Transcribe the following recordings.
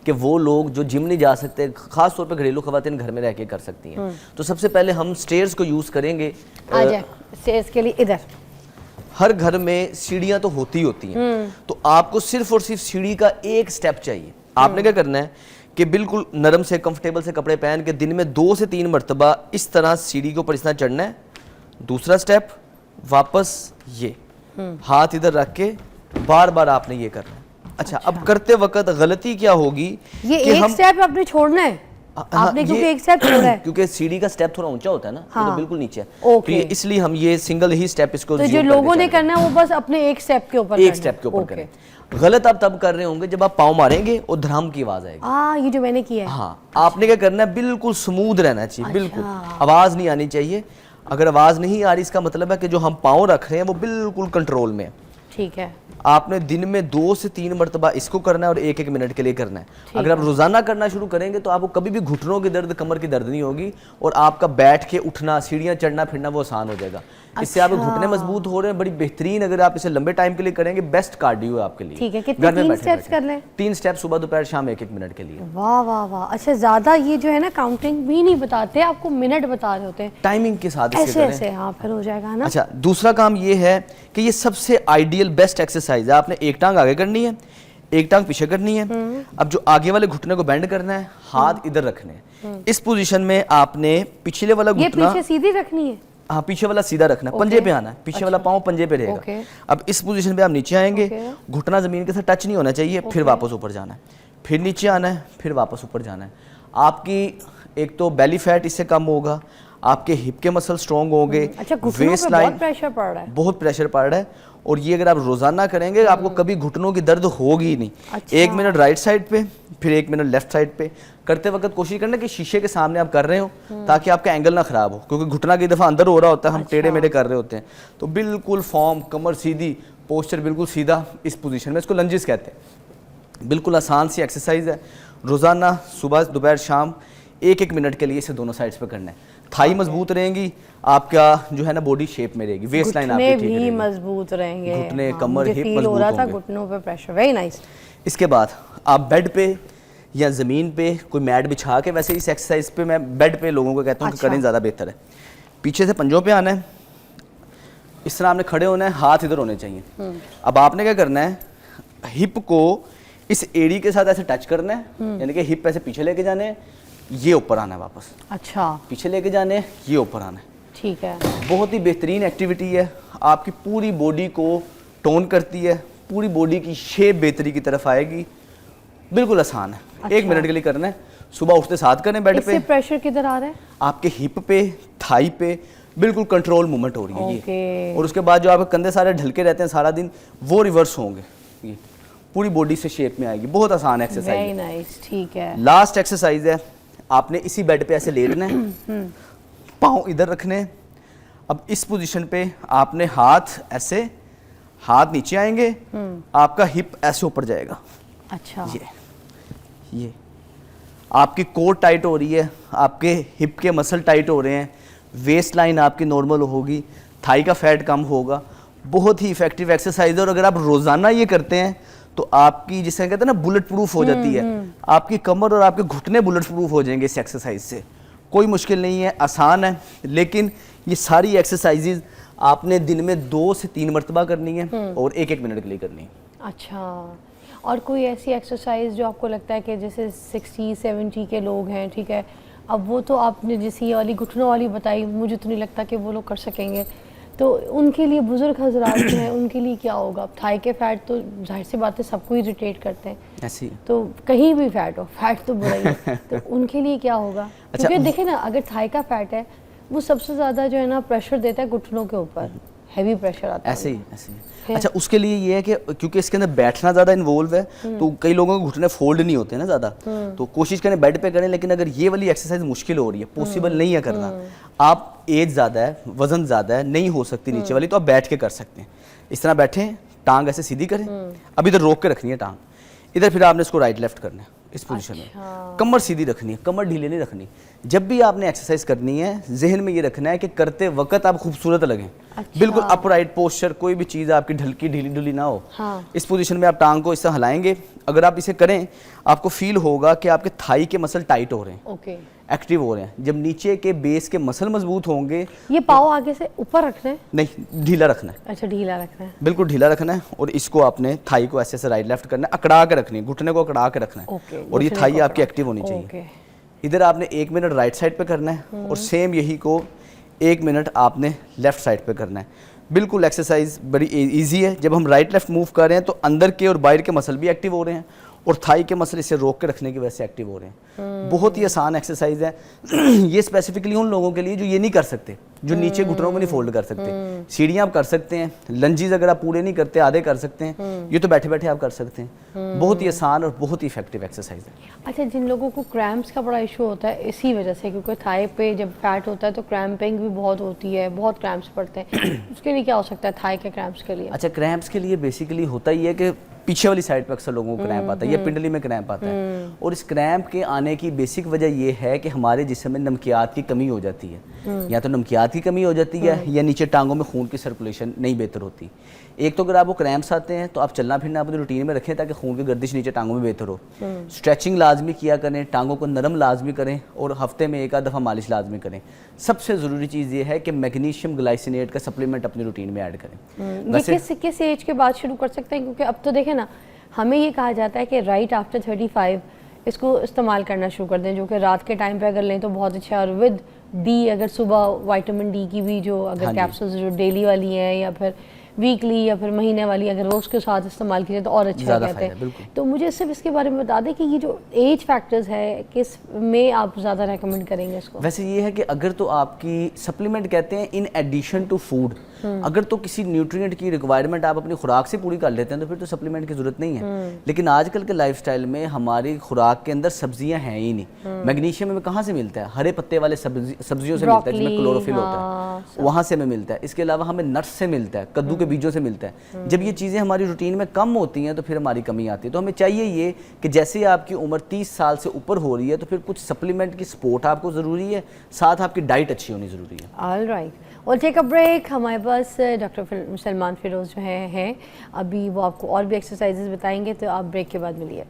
कि वो लोग जो जिम नहीं जा सकते, खास तौर पर घरेलू खवातीन घर में रह के कर सकती हैं। तो सबसे पहले हम स्टेयर्स को यूज़ करेंगे। स्टेयर्स के लिए इधर हर घर में सीढ़ियाँ तो होती हैं, तो आपको सिर्फ और सिर्फ सीढ़ी का एक स्टेप चाहिए। आपने क्या करना है कि बिल्कुल नरम से कंफर्टेबल से कपड़े पहन के दिन में 2 से 3 मरतबा इस तरह सीढ़ी के ऊपर इस तरह चढ़ना है। दूसरा स्टेप वापस ये हाथ इधर रख के बार बार आपने ये करना है। अच्छा, अब करते वक्त गलती क्या होगी, ये एक स्टेप आपने छोड़ना है। आपने क्योंकि एक स्टेप छोड़ा है, क्योंकि सीढ़ी का स्टेप थोड़ा ऊंचा होता है ना, हाँ, तो बिल्कुल नीचे है, तो ये इसलिए हम ये सिंगल ही स्टेप इसको तो जो लोगों ने करना है वो बस अपने एक स्टेप के ऊपर करें। गलत आप तब कर रहे होंगे जब आप पाँव मारेंगे और धड़ाम की आवाज आएगी। ये जो मैंने किया है। हाँ, आपने क्या करना है, बिल्कुल स्मूथ रहना चाहिए। बिल्कुल आवाज नहीं आनी चाहिए। अगर आवाज नहीं आ रही, इसका मतलब है कि जो हम पाँव रख रहे हैं वो बिल्कुल कंट्रोल में है। ठीक है। आपने दिन में 2 से 3 मरतबा इसको करना है और 1-1 मिनट के लिए करना है। अगर आप रोजाना करना शुरू करेंगे तो आपको कभी भी घुटनों की दर्द, कमर की दर्द नहीं होगी और आपका बैठ के उठना, सीढ़ियां चढ़ना फिरना वो आसान हो जाएगा। इससे आपके घुटने मजबूत हो रहे हैं, बड़ी बेहतरीन। अगर आप इसे लंबे टाइम के लिए करेंगे, बेस्ट कार्डियो है आपके लिए। ठीक है, कितने 3 स्टेप्स कर लें? 3 स्टेप सुबह दोपहर शाम 1-1 मिनट के लिए। वाह वाह वाह। अच्छा, ज्यादा ये जो है ना काउंटिंग भी नहीं बताते, आपको मिनट बता रहे होते हैं टाइमिंग के साथ ऐसे ऐसे। हाँ, फिर हो जाएगा ना। अच्छा, दूसरा काम ये है कि ये सबसे आइडियल बेस्ट एक्सरसाइज है। आपने एक टांग आगे करनी है, एक टांग पीछे करनी है। अब जो आगे वाले घुटने को बेंड करना है, हाथ इधर रखने हैं। इस पोजीशन में आपने पिछले वाला घुटना, ये पीछे सीधी रखनी है। हाँ, पीछे वाला सीधा रखना है, पंजे पे आना है, पीछे वाला पाँव पंजे पे रहेगा। अब इस पोजीशन पे आप नीचे आएंगे, घुटना जमीन के साथ टच नहीं होना चाहिए, फिर वापस ऊपर जाना है, फिर नीचे आना है, फिर वापस ऊपर जाना है। आपकी एक तो बेली फैट इससे कम होगा, आपके हिप के मसल स्ट्रॉन्ग होंगे। अच्छा, वेस्ट लाइन बहुत प्रेशर पड़ रहा है, बहुत प्रेशर पड़ रहा है। और ये अगर आप रोजाना करेंगे आपको कभी घुटनों की दर्द होगी ही नहीं। अच्छा। 1 मिनट राइट साइड पे, फिर 1 मिनट लेफ्ट साइड पे। करते वक्त कोशिश करना कि शीशे के सामने आप कर रहे हो ताकि आपका एंगल ना खराब हो, क्योंकि घुटना कई दफा अंदर हो रहा होता है, हम टेढ़े मेढ़े कर रहे होते हैं। तो बिल्कुल फॉर्म, कमर सीधी, पोस्चर बिल्कुल सीधा इस पोजीशन में, इसको लंजिस कहते हैं। बिल्कुल आसान सी एक्सरसाइज है। रोजाना सुबह दोपहर शाम 1-1 मिनट के लिए इसे दोनों साइड्स पे करना है। थाई मजबूत रहेंगी, आपका जो है ना बॉडी शेप में रहेगी, वेस्ट लाइन आपकी ठीक रहेगी, मजबूत रहेंगे, घुटने कमर हिप मजबूत हो रहा था, होंगे। घुटनों पे प्रेशर। Very nice. इसके बाद आप बेड पे या ज़मीन पे कोई मैट बिछा के, वैसे इस एक्सरसाइज पे मैं बेड पे लोगों को कहता हूँ कि करें, ज़्यादा बेहतर है। पीछे से पंजों पे आना है, इस तरह आपने खड़े होना है, हाथ इधर होने चाहिए। अब आपने क्या करना है, हिप को इस एड़ी के साथ ऐसे टच करना है, यानी कि हिप ऐसे पीछे लेके जाने हैं, ये ऊपर आना है वापस। अच्छा, पीछे लेके जाने हैं, ये ऊपर आना है। ठीक है। बहुत ही बेहतरीन एक्टिविटी है, आपकी पूरी बॉडी को टोन करती है, पूरी बॉडी की शेप बेहतरी की तरफ आएगी। बिल्कुल आसान है। अच्छा। 1 मिनट के लिए करना है, सुबह उठते साथ करें बेड पे। प्रेशर किधर आ रहा है? आपके हिप पे, थाई पे बिल्कुल कंट्रोल मूवमेंट हो रही है ये। और उसके बाद जो आपके कंधे सारे ढलके रहते हैं सारा दिन, वो रिवर्स होंगे, ये पूरी बॉडी से शेप में आएगी। बहुत आसान एक्सरसाइज है। वेरी नाइस, ठीक है। लास्ट एक्सरसाइज है, आपने इसी बेड पे ऐसे लेटना है, पाँव इधर रखने हैं। अब इस पोजीशन पे आपने हाथ ऐसे, हाथ नीचे आएंगे, आपका हिप ऐसे ऊपर जाएगा। अच्छा, ये आपकी कोर टाइट हो रही है, आपके हिप के मसल टाइट हो रहे हैं, वेस्ट लाइन आपकी नॉर्मल होगी, थाई का फैट कम होगा। बहुत ही इफेक्टिव एक्सरसाइज है। और अगर आप रोजाना ये करते हैं तो आपकी, जिसे कहते हैं ना, बुलेट प्रूफ हो जाती है। आपकी कमर और आपके घुटने बुलेट प्रूफ हो जाएंगे इस एक्सरसाइज से। कोई मुश्किल नहीं है, आसान है। लेकिन ये सारी एक्सरसाइजेज आपने दिन में 2 से 3 मरतबा करनी है और 1-1 मिनट के लिए करनी है। अच्छा, और कोई ऐसी एक्सरसाइज जो आपको लगता है कि जैसे 60-70 के लोग हैं, ठीक है, अब वो तो आपने जैसे ये वाली घुटनों वाली बताई, मुझे तो नहीं लगता कि वो लोग कर सकेंगे, तो उनके लिए, बुजुर्ग हजरात जो हैं, उनके लिए क्या होगा? थाई के फैट तो जाहिर सी बात है सबको इरिटेट करते हैं, ऐसी तो कहीं भी फैट हो, फैट तो बुरा ही है, तो उनके लिए क्या होगा? अच्छा, क्योंकि देखें ना, अगर थाई का फैट है वो सबसे ज़्यादा जो है ना प्रेशर देता है घुटनों के ऊपर, हैवी प्रेशर आता है। ऐसे ही। अच्छा, उसके लिए ये है कि क्योंकि इसके अंदर बैठना ज़्यादा इन्वॉल्व है, तो कई लोगों के घुटने फोल्ड नहीं होते ना ज़्यादा, तो कोशिश करें बेड पे करें। लेकिन अगर ये वाली एक्सरसाइज मुश्किल हो रही है, पॉसिबल नहीं है करना, आप एज ज़्यादा है, वजन ज़्यादा है, नहीं हो सकती नीचे वाली, तो आप बैठ के कर सकते हैं। इस तरह बैठें, टांग ऐसे सीधी करें, अब इधर रोक के रखनी है टांग, इधर फिर आपने इसको राइट लेफ्ट करना है इस पोजीशन में। कमर सीधी रखनी है, कमर ढीली नहीं रखनी। जब भी आपने एक्सरसाइज करनी है, जहन में ये रखना है कि करते वक्त आप खूबसूरत लगें। अच्छा। बिल्कुल अपराइट पोस्चर, कोई भी चीज़ आपकी ढलकी ढीली ढुली ना हो। हाँ। इस पोजीशन में आप टांग को इस तरह हिलाएंगे। अगर आप इसे करें, आपको फील होगा कि आपके थाई के मसल टाइट हो रहे हैं, ओके, एक्टिव हो रहे हैं। जब नीचे के बेस के मसल मजबूत होंगे, ये पाँव आगे से ऊपर रखना है? नहीं, ढीला रखना है, अच्छा, ढीला रखना है, बिल्कुल ढीला रखना है। और इसको आपने थाई को ऐसे ऐसे राइट लेफ्ट करना है, अकड़ा के रखनी है, घुटने को अकड़ा के रखना है। ओके, और ये घुटने थाई को आपकी अकड़ा- एक्टिव होनी चाहिए। ओके। इधर आपने 1 मिनट राइट साइड पे करना है और सेम यही को 1 मिनट आपने लेफ्ट साइड पे करना है। बिल्कुल एक्सरसाइज बड़ी इजी है। जब हम राइट लेफ्ट मूव कर रहे हैं तो अंदर के और बाहर के मसल भी एक्टिव हो रहे हैं और थाई के मसल इसे रोक के रखने की वजह से एक्टिव हो रहे हैं। बहुत ही आसान एक्सरसाइज है। ये स्पेसिफिकली उन लोगों के लिए जो ये नहीं कर सकते, जो नीचे घुटनों को नहीं फोल्ड कर सकते। सीढ़ियाँ आप कर सकते हैं, लंजीज अगर आप पूरे नहीं करते आधे कर सकते हैं, ये तो बैठे बैठे आप कर सकते हैं। बहुत ही आसान और बहुत ही इफेक्टिव एक्सरसाइज है। अच्छा, जिन लोगों को क्रैम्प्स का बड़ा इशू होता है इसी वजह से, क्योंकि थाई पे जब फैट होता है तो क्रैम्पिंग भी बहुत होती है, बहुत क्रैम्प्स पड़ते हैं, उसके लिए क्या हो सकता है थाई के क्रैम्प्स के लिए? अच्छा, क्रैम्प्स के लिए बेसिकली होता ही है कि पीछे वाली साइड पे अक्सर लोगों को क्रैम्प आता है या पिंडली में क्रैम्प आता है। और इस क्रैम्प के आने की बेसिक वजह ये है कि हमारे जिस्म में नमकियात की कमी हो जाती है। या तो नमकियात की कमी हो जाती है या नीचे टांगों में खून की सर्कुलेशन नहीं बेहतर होती। एक तो अगर आपको क्रैम्प्स आते हैं तो आप चलना फिरना अपनी रूटीन में रखें ताकि खून की गर्दिश नीचे टांगों में बेहतर हो। स्ट्रेचिंग लाजमी किया करें, टांगों को नरम लाजमी करें और हफ्ते में 1 आध दफ़ा मालिश लाजमी करें। सबसे ज़रूरी चीज़ ये है कि मैग्नीशियम ग्लाइसिनेट का सप्लीमेंट अपनी रूटीन में ऐड करें। ये किस एज के बाद शुरू कर सकते हैं? क्योंकि अब तो देखें ना, हमें ये कहा जाता है कि राइट आफ्टर 35 इसको इस्तेमाल करना शुरू कर दें, जो कि रात के टाइम पे अगर लें तो बहुत अच्छा है। और विद डी, अगर सुबह विटामिन डी की भी जो अगर कैप्सूल्स जो डेली वाली हैं या फिर वीकली या फिर महीने वाली अगर वो उसके साथ इस्तेमाल कीजिए तो और अच्छा कहते हैं। तो मुझे सिर्फ इसके बारे में बता दें कि ये जो एज फैक्टर्स है किस में आप ज़्यादा रेकमेंड करेंगे इसको? वैसे ये है कि अगर तो आपकी सप्लीमेंट कहते हैं इन एडिशन टू फूड, अगर तो किसी न्यूट्रिएंट की रिक्वायरमेंट आप अपनी खुराक से पूरी कर लेते हैं तो फिर तो सप्लीमेंट की जरूरत नहीं है। लेकिन आजकल के लाइफस्टाइल में हमारी खुराक के अंदर सब्जियां हैं ही नहीं। मैग्नीशियम हमें कहाँ से मिलता है? हरे पत्ते वाले सब्जियों से मिलता है जिसमें क्लोरोफिल होता है, वहाँ से हमें मिलता है। इसके अलावा हमें नट्स से मिलता है, कद्दू के बीजों से मिलता है। जब ये चीज़ें हमारी रूटीन में कम होती हैं तो फिर हमारी कमी आती है। तो हमें चाहिए ये कि जैसे आपकी उम्र 30 साल से ऊपर हो रही है तो फिर कुछ सप्लीमेंट की सपोर्ट आपको ज़रूरी है, साथ आपकी डाइट अच्छी होनी ज़रूरी है। ऑल राइट, और टेक अ ब्रेक। हमारे पास डॉक्टर सलमान फिरोज़ जो हैं अभी वो आपको और भी एक्सरसाइजेज बताएंगे, तो आप ब्रेक के बाद मिलिए।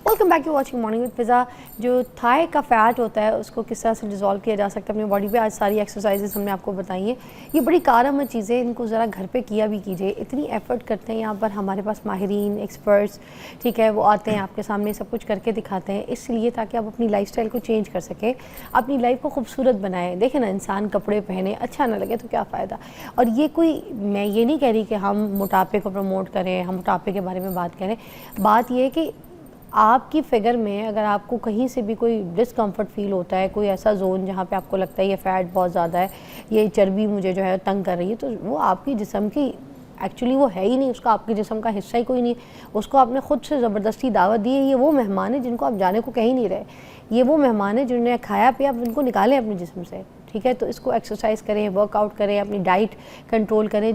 Welcome back to watching morning with Fiza. जो थाई का फैट होता है उसको किस तरह से डिज़ोल्व किया जा सकता है अपनी बॉडी पे, आज सारी एक्सरसाइजेज हमने आपको बताई हैं। ये बड़ी कारआमद चीज़ें, इनको ज़रा घर पे किया भी कीजिए। इतनी एफर्ट करते हैं यहाँ पर हमारे पास माहिरीन, एक्सपर्ट्स, ठीक है, वो आते हैं आपके सामने सब कुछ करके दिखाते हैं, इसलिए ताकि आप अपनी लाइफस्टाइल को चेंज कर सकें, अपनी लाइफ को खूबसूरत बनाएं। देखें ना, इंसान कपड़े पहने अच्छा ना लगे तो क्या फ़ायदा। और ये कोई, मैं ये नहीं कह रही कि हम मोटापे को प्रमोट करें, हम मोटापे के बारे में बात करें। बात ये है कि आपकी फिगर में अगर आपको कहीं से भी कोई डिस्कम्फर्ट फील होता है, कोई ऐसा जोन जहाँ पे आपको लगता है ये फ़ैट बहुत ज़्यादा है, ये चर्बी मुझे जो है तंग कर रही है, तो वो आपकी जिस्म की एक्चुअली वो है ही नहीं, उसका आपके जिस्म का हिस्सा ही कोई नहीं। उसको आपने खुद से ज़बरदस्ती दावत दी है। ये वो मेहमान है जिनको आप जाने को कह ही नहीं रहे। ये वो मेहमान है जिन्होंने खाया पिया, आप उनको निकालें अपने जिस्म से, ठीक है। तो इसको एक्सरसाइज करें, वर्कआउट करें, अपनी डाइट कंट्रोल करें।